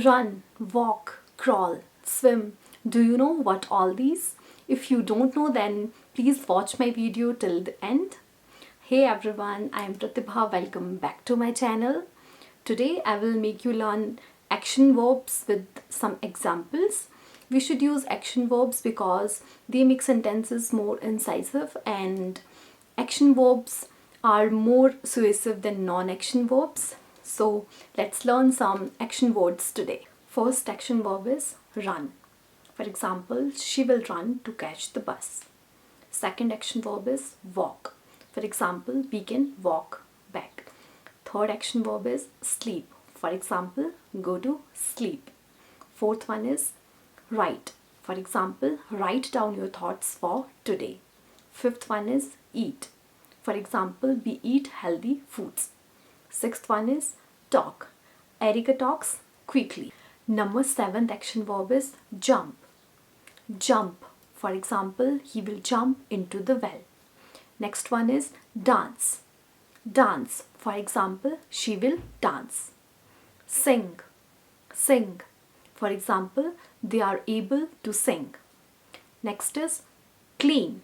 run, walk, crawl, swim. Do you know what all these? If you don't know, then please watch my video till the end. Hey everyone, I am Pratibha. Welcome back to my channel. Today I will make you learn action verbs with some examples. We should use action verbs because they make sentences more incisive, and action verbs are more suasive than non-action verbs. So let's learn some action words today. First action verb is run. For example, she will run to catch the bus. Second action verb is walk. For example, we can walk back. Third action verb is sleep. For example, go to sleep. Fourth one is write. For example, write down your thoughts for today. Fifth one is eat. For example, we eat healthy foods. Sixth one is talk. Erica talks quickly. Number 7th action verb is jump. Jump. For example, he will jump into the well. Next one is dance. Dance. For example, she will dance. Sing. Sing. For example, they are able to sing. Next is clean.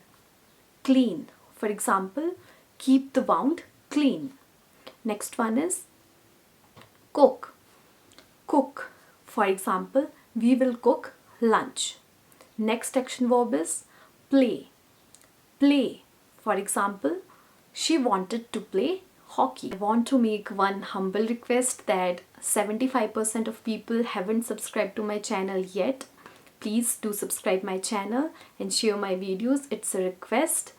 Clean. For example, keep the wound clean. Next one is cook. Cook. For example, we will cook lunch. Next action verb is play. Play. For example, she wanted to play hockey. I want to make one humble request that 75% of people haven't subscribed to my channel yet. Please do subscribe my channel and share my videos. It's a request.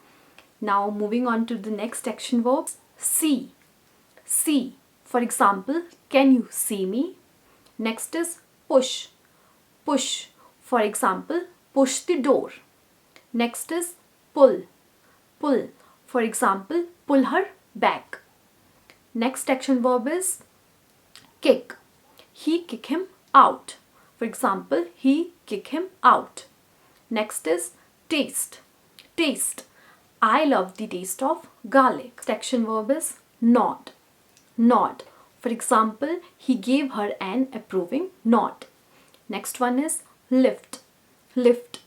Now moving on to the next action verb. See. See. For example, can you see me? Next is push. Push. For example, push the door. Next is pull. Pull. For example, pull her back. Next action verb is kick. He kick him out. For example, he kick him out. Next is taste. Taste. I love the taste of garlic. Next action verb is nod. Nod. For example, he gave her an approving nod. Next one is lift. Lift.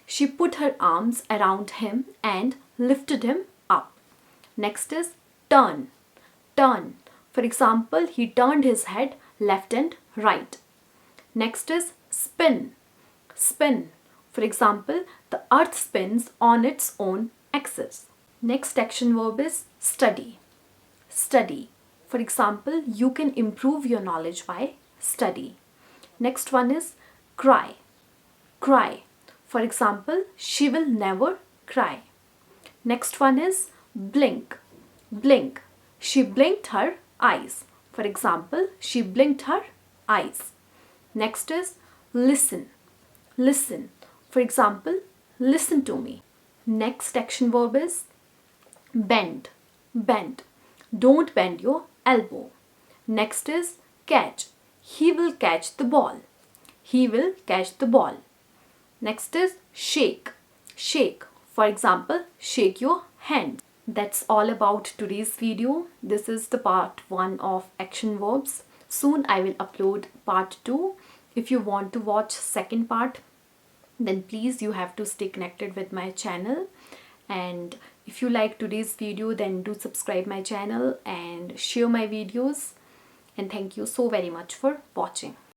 She put her arms around him and lifted him up. Next is turn. Turn. For example, he turned his head left and right. Next is spin. Spin. For example, the earth spins on its own axis. Next action verb is study. Study. For example, you can improve your knowledge by study. Next one is cry. Cry. For example, she will never cry. Next one is blink. Blink. She blinked her eyes. For example, she blinked her eyes. Next is listen. Listen. For example, listen to me. Next action verb is bend. Bend. Don't bend your elbow. Next is catch. He will catch the ball. He will catch the ball. Next is shake. Shake. For example, shake your hand. That's all about today's video. This is the part 1 of action verbs. Soon I will upload part 2. If you want to watch second part, then please you have to stay connected with my channel. And if you like today's video, then do subscribe my channel and share my videos. And thank you so very much for watching.